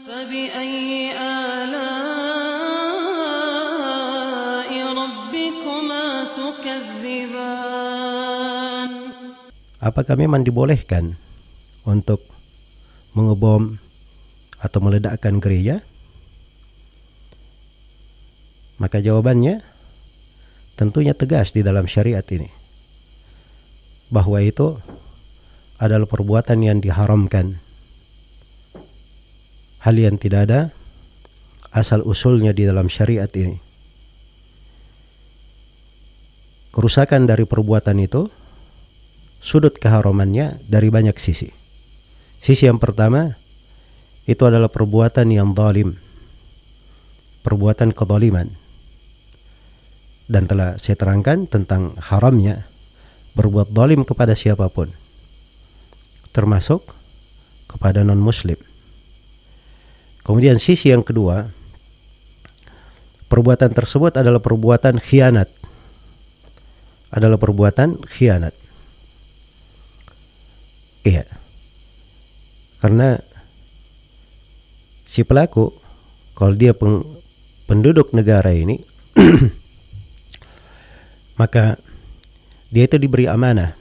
فبأي آلاء ربكما تكذبان. Apakah memang dibolehkan untuk mengebom atau meledakkan gereja? Maka jawabannya tentunya tegas di dalam syariat ini, bahwa itu adalah perbuatan yang diharamkan, hal yang tidak ada asal usulnya di dalam syariat ini. Kerusakan dari perbuatan itu, sudut keharamannya dari banyak sisi. Sisi yang pertama, itu adalah perbuatan yang zalim, perbuatan kezaliman. Dan telah saya terangkan tentang haramnya berbuat zalim kepada siapapun, termasuk kepada non-muslim. Kemudian sisi yang kedua, perbuatan tersebut adalah perbuatan khianat. Adalah perbuatan khianat. Iya. Karena si pelaku, kalau dia penduduk negara ini, maka dia itu diberi amanah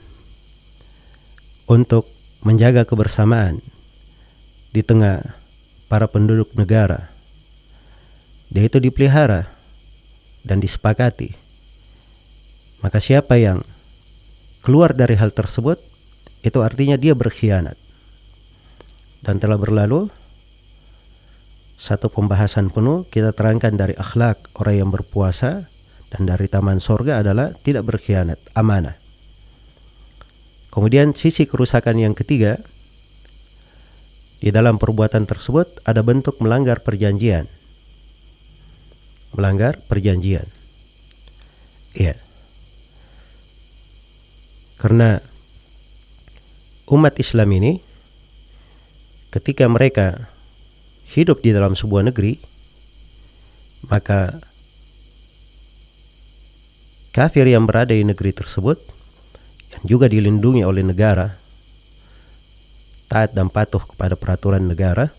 untuk menjaga kebersamaan di tengah para penduduk negara. Dia itu dipelihara dan disepakati. Maka siapa yang keluar dari hal tersebut, itu artinya dia berkhianat. Dan telah berlalu satu pembahasan penuh, kita terangkan dari akhlak orang yang berpuasa dan dari taman sorga adalah tidak berkhianat, amanah. Kemudian sisi kerusakan yang ketiga, di dalam perbuatan tersebut ada bentuk melanggar perjanjian. Melanggar perjanjian. Iya. Karena umat Islam ini ketika mereka hidup di dalam sebuah negeri, maka kafir yang berada di negeri tersebut, yang juga dilindungi oleh negara, taat dan patuh kepada peraturan negara,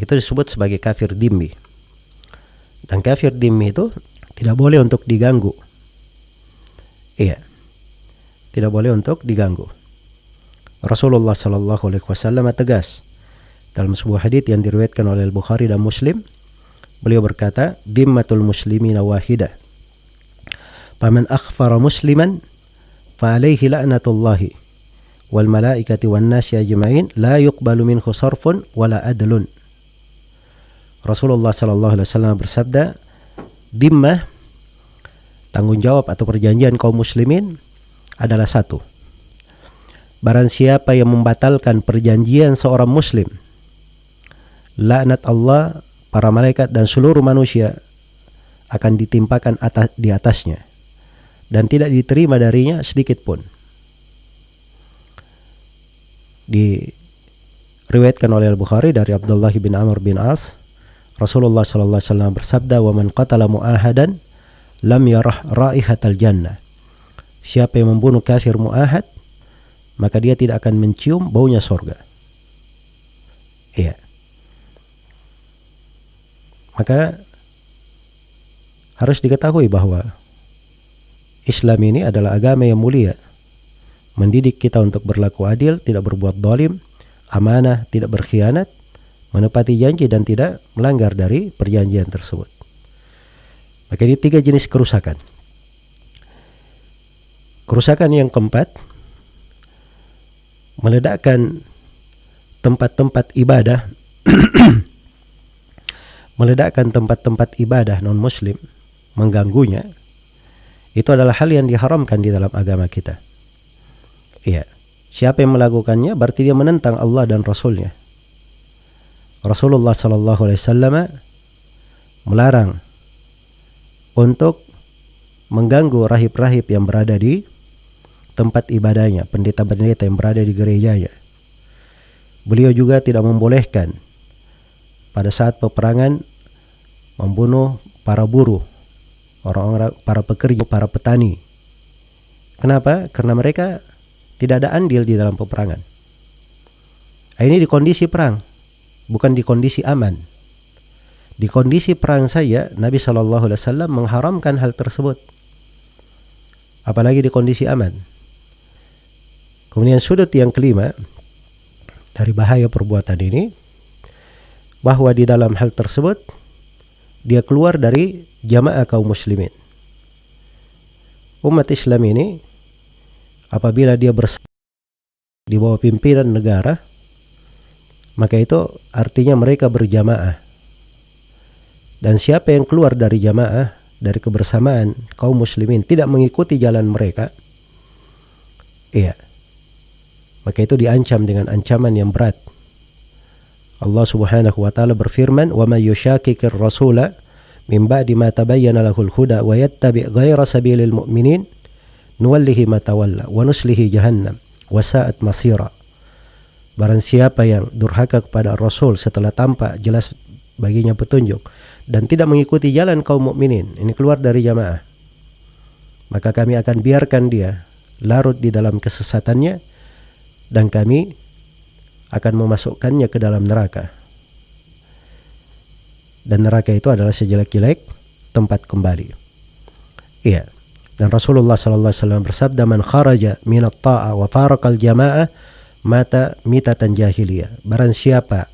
itu disebut sebagai kafir dhimmi. Dan kafir dhimmi itu tidak boleh untuk diganggu. Iya, tidak boleh untuk diganggu. Rasulullah SAW tegas dalam sebuah hadits yang diriwayatkan oleh Al-Bukhari dan Muslim. Beliau berkata, "Dhimmatul muslimina wahidah. Faman akhfara musliman fa alaihi la'natullahi wal malaikati wan nasi ajma'in la yuqbalu minhu sarfun wala adlun." Rasulullah sallallahu alaihi wasallam bersabda, dhimmah, tanggung jawab atau perjanjian kaum muslimin adalah satu. Barang siapa yang membatalkan perjanjian seorang muslim, laknat Allah, para malaikat dan seluruh manusia akan ditimpakan di atasnya dan tidak diterima darinya sedikit pun. Diriwayatkan oleh Al-Bukhari dari Abdullah bin Amr bin As, Rasulullah sallallahu alaihi wasallam bersabda, "Wa man qatala mu'ahadan lam yarah raihatal jannah." Siapa yang membunuh kafir mu'ahad, maka dia tidak akan mencium baunya surga. Iya. Maka harus diketahui bahwa Islam ini adalah agama yang mulia, mendidik kita untuk berlaku adil, tidak berbuat zalim, amanah, tidak berkhianat, menepati janji dan tidak melanggar dari perjanjian tersebut. Maka ini 3 jenis kerusakan. Kerusakan yang keempat, meledakkan tempat-tempat ibadah meledakkan tempat-tempat ibadah non-muslim, mengganggunya, itu adalah hal yang diharamkan di dalam agama kita. Iya. Siapa yang melakukannya berarti dia menentang Allah dan Rasulnya. Rasulullah SAW melarang untuk mengganggu rahib-rahib yang berada di tempat ibadahnya, pendeta-pendeta yang berada di gerejanya. Beliau juga tidak membolehkan pada saat peperangan membunuh para buruh, orang-orang, para pekerja, para petani. Kenapa? Karena mereka tidak ada andil di dalam peperangan. Ini di kondisi perang. bukan di kondisi aman. Di kondisi perang saja Nabi SAW mengharamkan hal tersebut, apalagi di kondisi aman. Kemudian sudut yang kelima dari bahaya perbuatan ini, bahwa di dalam hal tersebut dia keluar dari jamaah kaum muslimin. Umat Islam ini apabila dia bersama di bawah pimpinan negara, maka itu artinya mereka berjamaah. Dan siapa yang keluar dari jamaah, dari kebersamaan kaum muslimin, tidak mengikuti jalan mereka, maka itu diancam dengan ancaman yang berat. Allah Subhanahu wa taala berfirman, "Wa may yushaqiqir rasula min ba'di ma tabayyana lahul huda wa yattabi' ghayra sabilil mu'minin nuwallihi ma tawalla wa nuslihi jahannam wa sa'at masira." Barang siapa yang durhaka kepada Rasul setelah tampak jelas baginya petunjuk dan tidak mengikuti jalan kaum mukminin, ini keluar dari jamaah, maka kami akan biarkan dia larut di dalam kesesatannya dan kami akan memasukkannya ke dalam neraka. Dan neraka itu adalah sejelek-jelek tempat kembali. Dan Rasulullah SAW bersabda, "Man kharaja minat ta'a wa farakal jama'ah mata mitatan jahiliyah." Barang siapa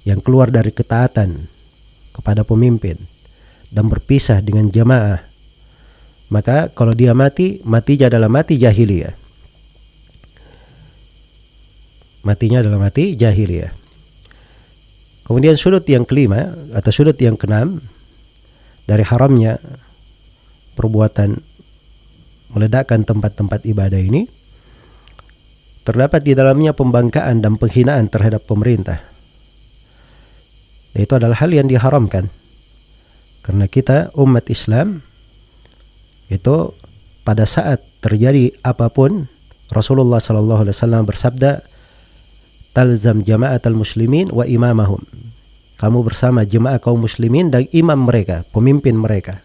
yang keluar dari ketaatan kepada pemimpin dan berpisah dengan jamaah, maka kalau dia mati, matinya adalah mati jahiliyah. Matinya adalah mati jahiliyah. Kemudian sudut yang kelima atau sudut yang keenam dari haramnya perbuatan meledakkan tempat-tempat ibadah ini, terdapat di dalamnya pembangkang dan penghinaan terhadap pemerintah. Dan itu adalah hal yang diharamkan. Karena kita umat Islam itu pada saat terjadi apapun, Rasulullah SAW bersabda, "Talzam jama'atal muslimin wa imamahum." Kamu bersama jemaah kaum muslimin dan imam mereka, pemimpin mereka.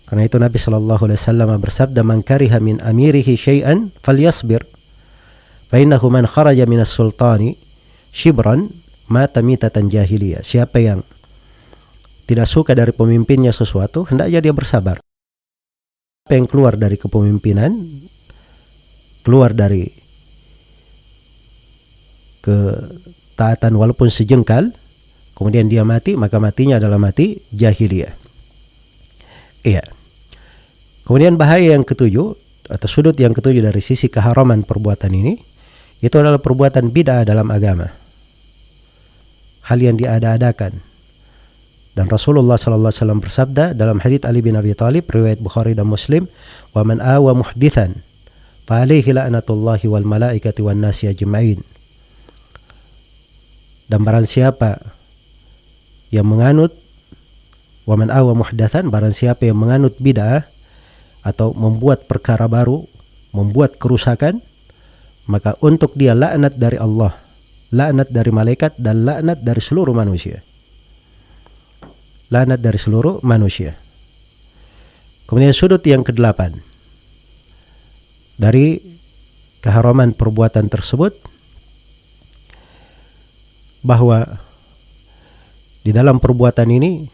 Karena itu Nabi SAW bersabda, "Man kariha min amirihi syai'an falyasbir. Fa innahu man kharaja minas sultani shibran mata mitatan jahiliyah." Siapa yang tidak suka dari pemimpinnya sesuatu, hendaknya dia bersabar. Siapa yang keluar dari kepemimpinan, keluar dari ketaatan walaupun sejengkal, kemudian dia mati, maka matinya adalah mati jahiliyah. Kemudian bahaya yang ketujuh atau sudut yang ketujuh dari sisi keharaman perbuatan ini, itu adalah perbuatan bid'ah dalam agama. Hal yang diada-adakan. Dan Rasulullah SAW bersabda dalam hadits Ali bin Abi Thalib riwayat Bukhari dan Muslim, "Wa man awa muhdithan fa alaihi la'natullahi wal malaikati wan nasi ajma'in." Dan barang siapa yang menganut, wa man awa muhdatsan, barang siapa yang menganut bid'ah atau membuat perkara baru, membuat kerusakan, maka untuk dia laknat dari Allah, laknat dari malaikat, dan laknat dari seluruh manusia. Laknat dari seluruh manusia. Kemudian sudut yang kedelapan dari keharaman perbuatan tersebut, bahwa di dalam perbuatan ini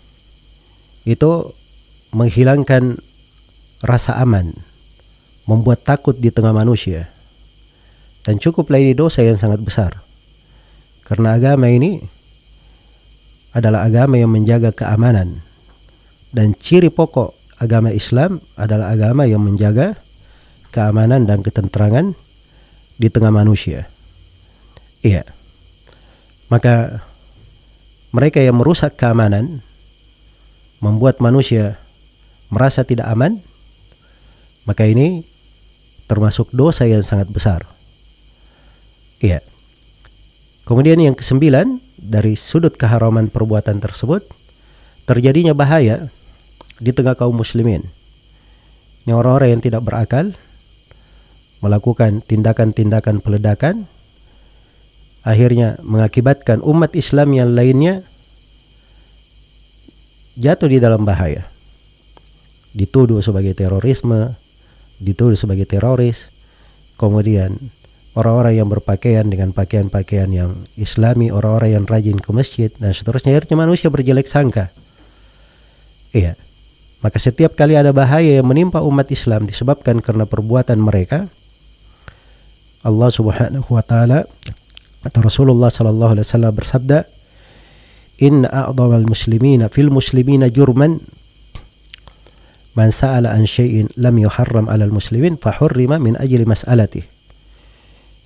itu menghilangkan rasa aman, membuat takut di tengah manusia, dan cukuplah ini dosa yang sangat besar. Karena agama ini adalah agama yang menjaga keamanan, dan ciri pokok agama Islam adalah agama yang menjaga keamanan dan ketenteraman di tengah manusia. Maka mereka yang merusak keamanan, membuat manusia merasa tidak aman, maka ini termasuk dosa yang sangat besar. Kemudian yang kesembilan dari sudut keharaman perbuatan tersebut, terjadinya bahaya di tengah kaum muslimin. Ini orang-orang yang tidak berakal melakukan tindakan-tindakan peledakan, akhirnya mengakibatkan umat Islam yang lainnya jatuh di dalam bahaya. Dituduh sebagai terorisme, dituduh sebagai teroris. Kemudian orang-orang yang berpakaian dengan pakaian-pakaian yang islami, orang-orang yang rajin ke masjid dan seterusnya, akhirnya manusia berjelek sangka. Iya. Maka setiap kali ada bahaya yang menimpa umat Islam disebabkan karena perbuatan mereka, Allah Subhanahu wa taala atau Rasulullah sallallahu alaihi wasallam bersabda, "Inna a'dhamal muslimina fil muslimina jurman man sa'ala an syai'in lam yuharram 'alal muslimin fa hurrima min ajli mas'alatihi."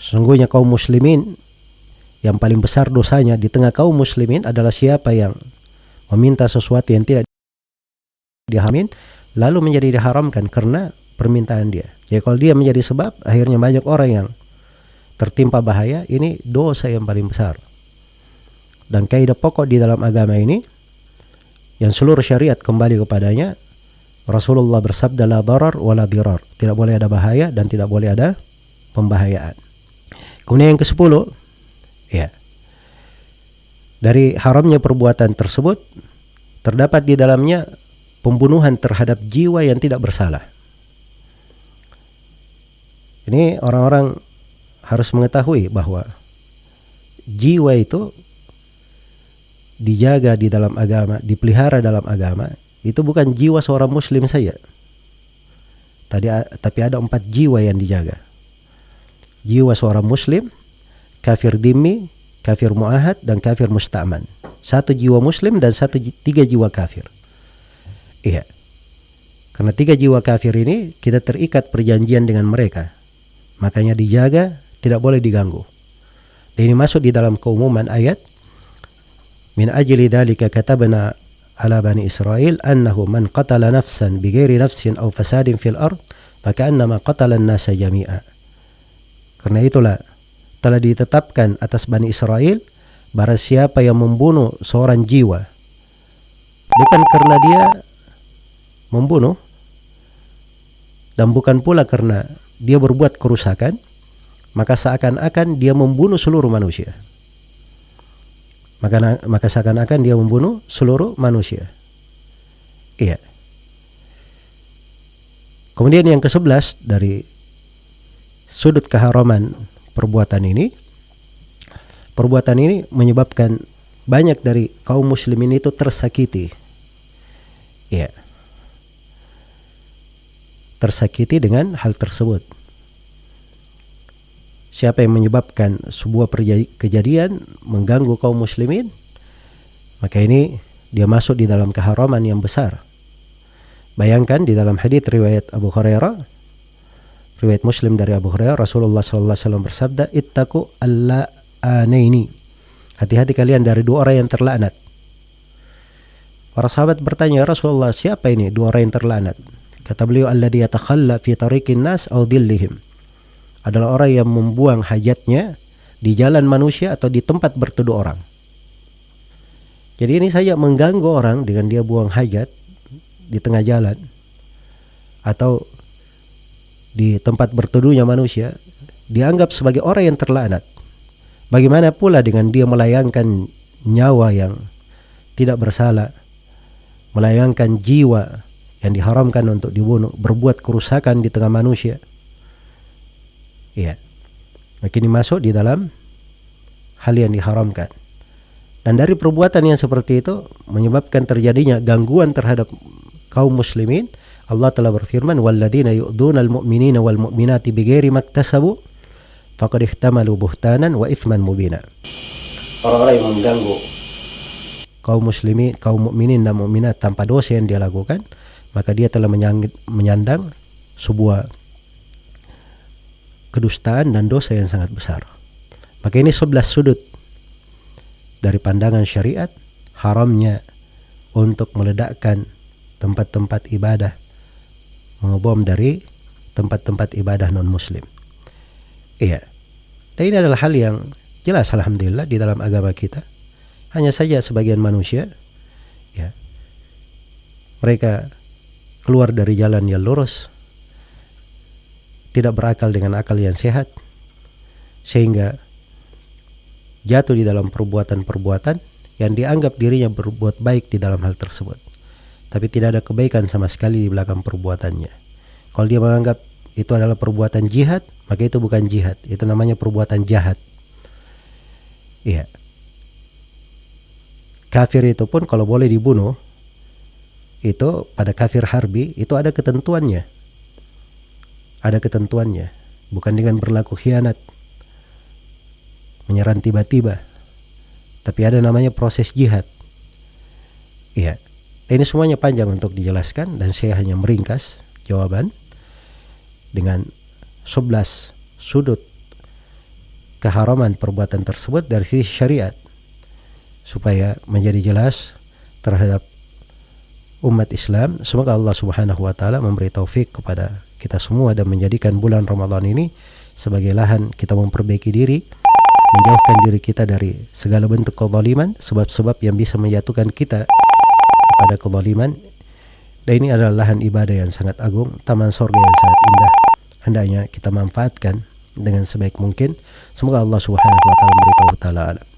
Sesungguhnya kaum muslimin yang paling besar dosanya di tengah kaum muslimin adalah siapa yang meminta sesuatu yang tidak dihamin lalu menjadi diharamkan karena permintaan dia. Jadi kalau dia menjadi sebab akhirnya banyak orang yang tertimpa bahaya, ini dosa yang paling besar. Dan kaidah pokok di dalam agama ini yang seluruh syariat kembali kepadanya, Rasulullah bersabda la darar wa la dirar. Tidak boleh ada bahaya dan tidak boleh ada pembahayaan. Kemudian yang ke-10, ya. Dari haramnya perbuatan tersebut terdapat di dalamnya pembunuhan terhadap jiwa yang tidak bersalah. Ini orang-orang harus mengetahui bahwa jiwa itu dijaga di dalam agama, dipelihara dalam agama, itu bukan jiwa seorang muslim saja. Tapi ada 4 jiwa yang dijaga. Jiwa seorang muslim, kafir dhimmi, kafir mu'ahad, dan kafir musta'man. 1 jiwa muslim dan 3 jiwa kafir. Iya. Karena 3 jiwa kafir ini kita terikat perjanjian dengan mereka. Makanya dijaga, tidak boleh diganggu. Dan ini masuk di dalam keumuman ayat min ajli dzalika katabna ala bani Israil annahu man qatala nafsan bighairi nafsin aw fasadin fil ard faka'annama qatala an-nasa jami'a. Karena itulah telah ditetapkan atas Bani Israel barang siapa yang membunuh seorang jiwa bukan karena dia membunuh dan bukan pula karena dia berbuat kerusakan, maka seakan-akan dia membunuh seluruh manusia. Maka seakan-akan dia membunuh seluruh manusia. Iya. Kemudian yang ke-11 dari sudut keharaman perbuatan ini menyebabkan banyak dari kaum muslimin itu tersakiti. Ya. Tersakiti dengan hal tersebut. Siapa yang menyebabkan sebuah kejadian mengganggu kaum muslimin, maka ini dia masuk di dalam keharaman yang besar. Bayangkan di dalam hadits riwayat Abu Hurairah, riwayat Muslim dari Abu Hurairah, Rasulullah sallallahu alaihi wasallam bersabda, "Ittaqu al-la'anaini." Hati-hati kalian dari 2 orang yang terlaknat. Para sahabat bertanya, "Ya Rasulullah, siapa ini 2 orang yang terlaknat?" Kata beliau, "Alladzi yatakhalla fi tariqin nas aw dhillihim." Adalah orang yang membuang hajatnya di jalan manusia atau di tempat berteduh orang. Jadi ini saja mengganggu orang dengan dia buang hajat di tengah jalan atau di tempat berteduhnya manusia, dianggap sebagai orang yang terlaknat. Bagaimana pula dengan dia melayangkan nyawa yang tidak bersalah, melayangkan jiwa yang diharamkan untuk dibunuh, berbuat kerusakan di tengah manusia. Iya. Maka ini masuk di dalam hal yang diharamkan. Dan dari perbuatan yang seperti itu menyebabkan terjadinya gangguan terhadap kaum muslimin. Allah telah berfirman, "Walladzina yu'dzunal mu'minina wal mu'minati bighairi maktasabu faqad ihtamalu buhtanan wa itsman mubina." Orang-orang yang mengganggu kaum muslimin, kaum mukminin dan mukminat tanpa dosa yang dia lakukan, maka dia telah menyandang sebuah kedustaan dan dosa yang sangat besar. Maka ini 11 sudut dari pandangan syariat haramnya untuk meledakkan tempat-tempat ibadah, mengebom dari tempat-tempat ibadah non-muslim. Iya. Dan ini adalah hal yang jelas alhamdulillah di dalam agama kita. Hanya saja sebagian manusia, ya, mereka keluar dari jalan yang lurus, tidak berakal dengan akal yang sehat, sehingga jatuh di dalam perbuatan-perbuatan yang dianggap dirinya berbuat baik di dalam hal tersebut, tapi tidak ada kebaikan sama sekali di belakang perbuatannya. Kalau dia menganggap itu adalah perbuatan jihad, maka itu bukan jihad, itu namanya perbuatan jahat. Iya. Kafir itu pun kalau boleh dibunuh, itu pada kafir harbi itu ada ketentuannya. Ada ketentuannya. Bukan dengan berlaku khianat, menyerang tiba-tiba. Tapi ada namanya proses jihad. Iya. Ini semuanya panjang untuk dijelaskan dan saya hanya meringkas jawaban dengan 11 sudut keharaman perbuatan tersebut dari sisi syariat, supaya menjadi jelas terhadap umat Islam. Semoga Allah Subhanahu wa taala memberi taufik kepada kita semua dan menjadikan bulan Ramadan ini sebagai lahan kita memperbaiki diri, menjauhkan diri kita dari segala bentuk kezaliman, sebab-sebab yang bisa menjatuhkan kita kepada kezaliman. Dan ini adalah lahan ibadah yang sangat agung, taman surga yang sangat indah. Hendaknya kita manfaatkan dengan sebaik mungkin. Semoga Allah Subhanahu wa taala memberi taufik taala.